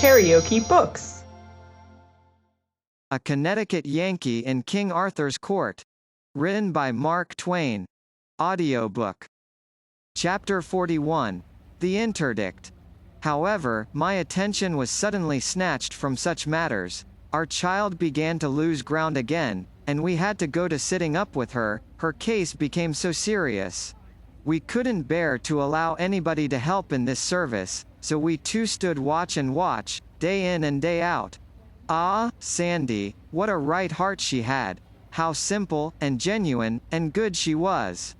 KaraokeBooks. A Connecticut Yankee in King Arthur's Court. Written by Mark Twain. Audiobook. Chapter 41. The Interdict. However, my attention was suddenly snatched from such matters. Our child began to lose ground again, and we had to go to sitting up with her. Her case became so serious. We couldn't bear to allow anybody to help in this service, so we too stood watch and watch, day in and day out. Ah, Sandy, what a right heart she had. How simple, and genuine, and good she was.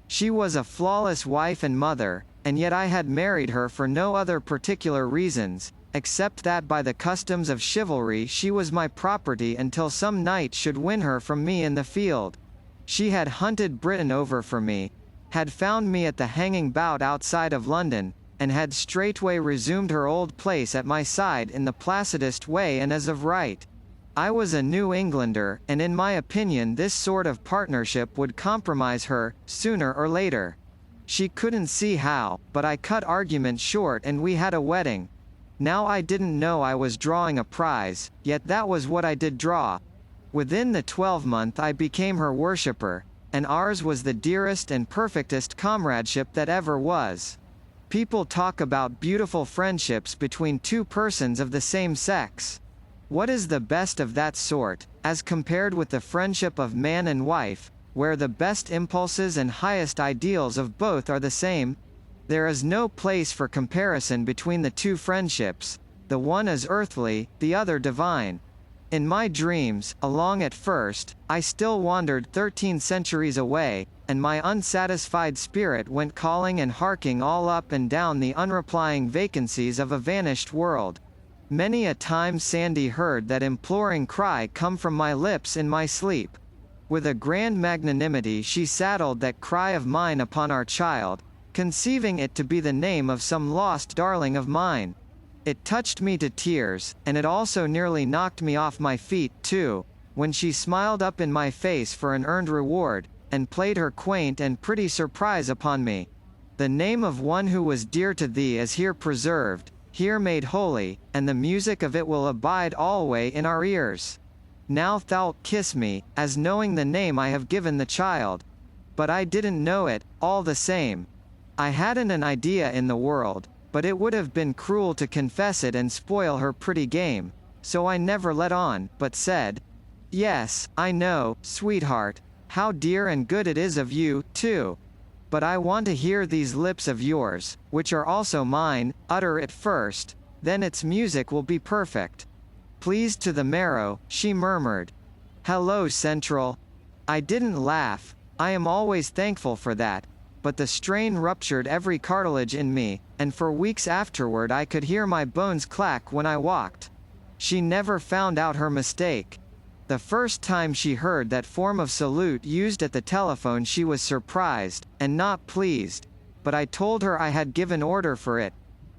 She was a flawless wife and mother, and yet I had married her for no other particular reasons, except that by the customs of chivalry she was my property until some knight should win her from me in the field. She had hunted Britain over for me, had found me at the hanging bout outside of London, and had straightway resumed her old place at my side in the placidest way and as of right. I was a New Englander, and in my opinion this sort of partnership would compromise her, sooner or later. She couldn't see how, but I cut argument short and we had a wedding. Now I didn't know I was drawing a prize, yet that was what I did draw. Within the 12-month I became her worshipper, and ours was the dearest and perfectest comradeship that ever was. People talk about beautiful friendships between two persons of the same sex. What is the best of that sort, as compared with the friendship of man and wife, where the best impulses and highest ideals of both are the same? There is no place for comparison between the two friendships. The one is earthly, the other divine. In my dreams, along at first, I still wandered 13 centuries away, and my unsatisfied spirit went calling and harking all up and down the unreplying vacancies of a vanished world. Many a time Sandy heard that imploring cry come from my lips in my sleep. With a grand magnanimity she saddled that cry of mine upon our child, conceiving it to be the name of some lost darling of mine. It touched me to tears, and it also nearly knocked me off my feet, too, when she smiled up in my face for an earned reward, and played her quaint and pretty surprise upon me. The name of one who was dear to thee is here preserved, here made holy, and the music of it will abide alway in our ears. Now thou'lt kiss me, as knowing the name I have given the child. But I didn't know it, all the same. I hadn't an idea in the world, but it would have been cruel to confess it and spoil her pretty game, so I never let on, but said, "Yes, I know, sweetheart, how dear and good it is of you, too. But I want to hear these lips of yours, which are also mine, utter it first, then its music will be perfect." Pleased to the marrow, she murmured, "Hello, Central." I didn't laugh. I am always thankful for that. But the strain ruptured every cartilage in me, and for weeks afterward I could hear my bones clack when I walked. She never found out her mistake. The first time she heard that form of salute used at the telephone she was surprised, and not pleased, but I told her I had given order for it,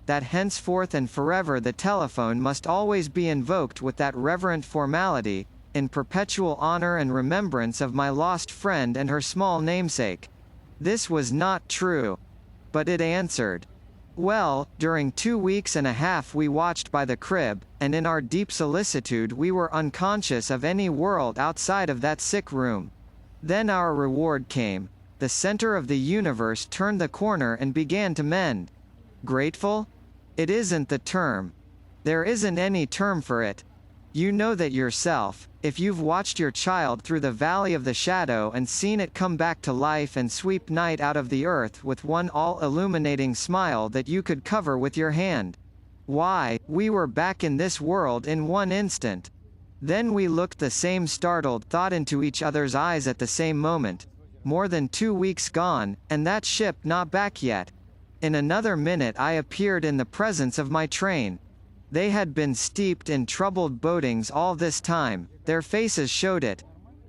that henceforth and forever the telephone must always be invoked with that reverent formality, in perpetual honor and remembrance of my lost friend and her small namesake. This was not true. But it answered. Well, during 2 weeks and a half we watched by the crib, and in our deep solicitude we were unconscious of any world outside of that sick room. Then our reward came. The center of the universe turned the corner and began to mend. Grateful? It isn't the term. There isn't any term for it. You know that yourself, if you've watched your child through the valley of the shadow and seen it come back to life and sweep night out of the earth with one all-illuminating smile that you could cover with your hand. Why, we were back in this world in one instant. Then we looked the same startled thought into each other's eyes at the same moment. More than 2 weeks gone, and that ship not back yet. In another minute I appeared in the presence of my train. They had been steeped in troubled bodings all this time, their faces showed it.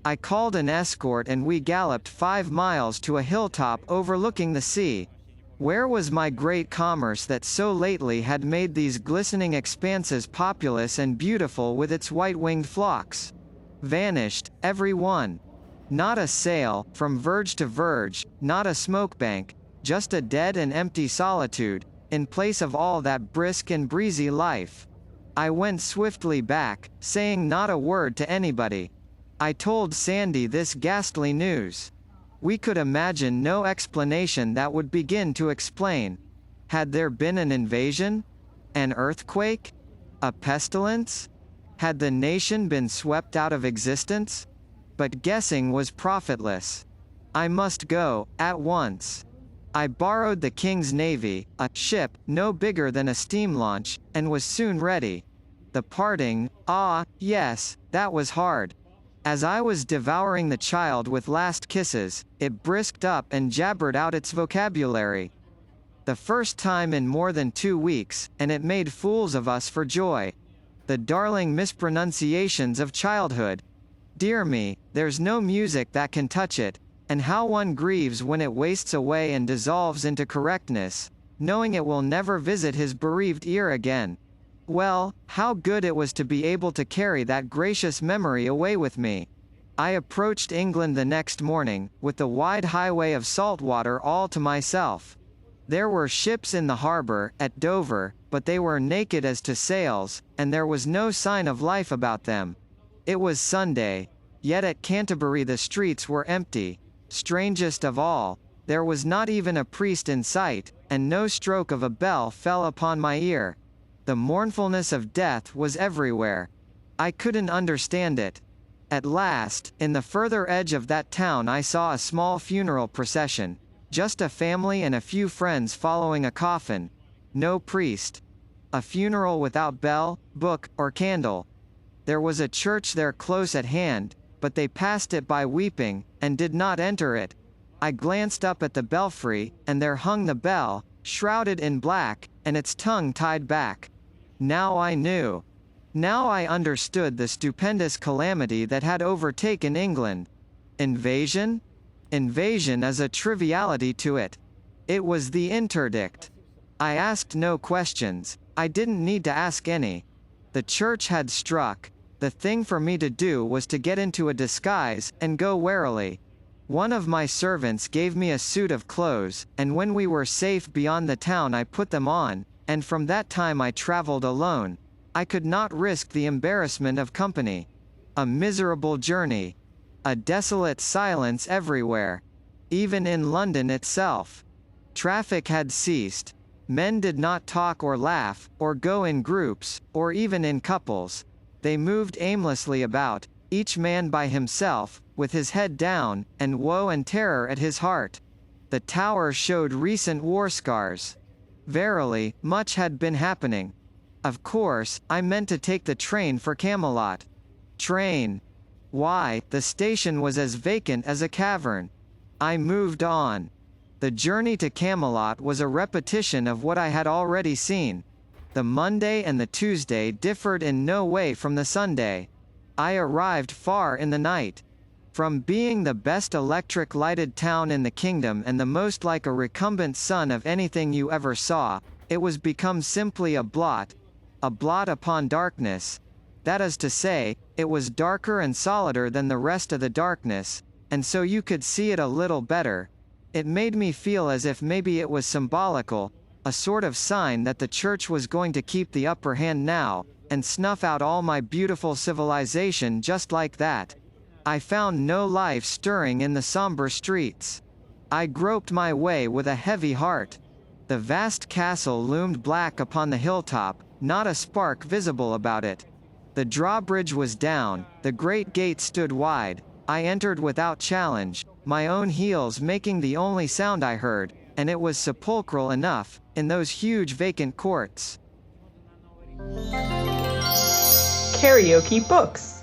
I called an escort and we galloped 5 miles to a hilltop overlooking the sea. Where was my great commerce that so lately had made these glistening expanses populous and beautiful with its white-winged flocks? Vanished, every one. Not a sail, from verge to verge, not a smoke bank, just a dead and empty solitude, in place of all that brisk and breezy life. I went swiftly back, saying not a word to anybody. I told Sandy this ghastly news. We could imagine no explanation that would begin to explain. Had there been an invasion? An earthquake? A pestilence? Had the nation been swept out of existence? But guessing was profitless. I must go, at once. I borrowed the King's Navy, a ship no bigger than a steam launch, and was soon ready. The parting, ah, yes, that was hard. As I was devouring the child with last kisses, it brisked up and jabbered out its vocabulary. The first time in more than 2 weeks, and it made fools of us for joy. The darling mispronunciations of childhood. Dear me, there's no music that can touch it, and how one grieves when it wastes away and dissolves into correctness, knowing it will never visit his bereaved ear again. Well, how good it was to be able to carry that gracious memory away with me. I approached England the next morning, with the wide highway of salt water all to myself. There were ships in the harbour, at Dover, but they were naked as to sails, and there was no sign of life about them. It was Sunday, yet at Canterbury the streets were empty. Strangest of all, there was not even a priest in sight, and no stroke of a bell fell upon my ear. The mournfulness of death was everywhere. I couldn't understand it. At last, in the further edge of that town I saw a small funeral procession. Just a family and a few friends following a coffin. No priest. A funeral without bell, book, or candle. There was a church there close at hand, but they passed it by weeping, and did not enter it. I glanced up at the belfry, and there hung the bell, shrouded in black, and its tongue tied back. Now I knew. Now I understood the stupendous calamity that had overtaken England. Invasion? Invasion is a triviality to it. It was the interdict. I asked no questions. I didn't need to ask any. The church had struck. The thing for me to do was to get into a disguise, and go warily. One of my servants gave me a suit of clothes, and when we were safe beyond the town I put them on, and from that time I travelled alone. I could not risk the embarrassment of company. A miserable journey. A desolate silence everywhere. Even in London itself. Traffic had ceased. Men did not talk or laugh, or go in groups, or even in couples. They moved aimlessly about, each man by himself, with his head down, and woe and terror at his heart. The Tower showed recent war scars. Verily, much had been happening. Of course, I meant to take the train for Camelot. Train. Why, the station was as vacant as a cavern. I moved on. The journey to Camelot was a repetition of what I had already seen. The Monday and the Tuesday differed in no way from the Sunday. I arrived far in the night. From being the best electric-lighted town in the kingdom and the most like a recumbent sun of anything you ever saw, it was become simply a blot upon darkness. That is to say, it was darker and solider than the rest of the darkness, and so you could see it a little better. It made me feel as if maybe it was symbolical, a sort of sign that the church was going to keep the upper hand now, and snuff out all my beautiful civilization just like that. I found no life stirring in the somber streets. I groped my way with a heavy heart. The vast castle loomed black upon the hilltop, not a spark visible about it. The drawbridge was down, the great gate stood wide. I entered without challenge, my own heels making the only sound I heard, and it was sepulchral enough, in those huge vacant courts. KaraokeBooks.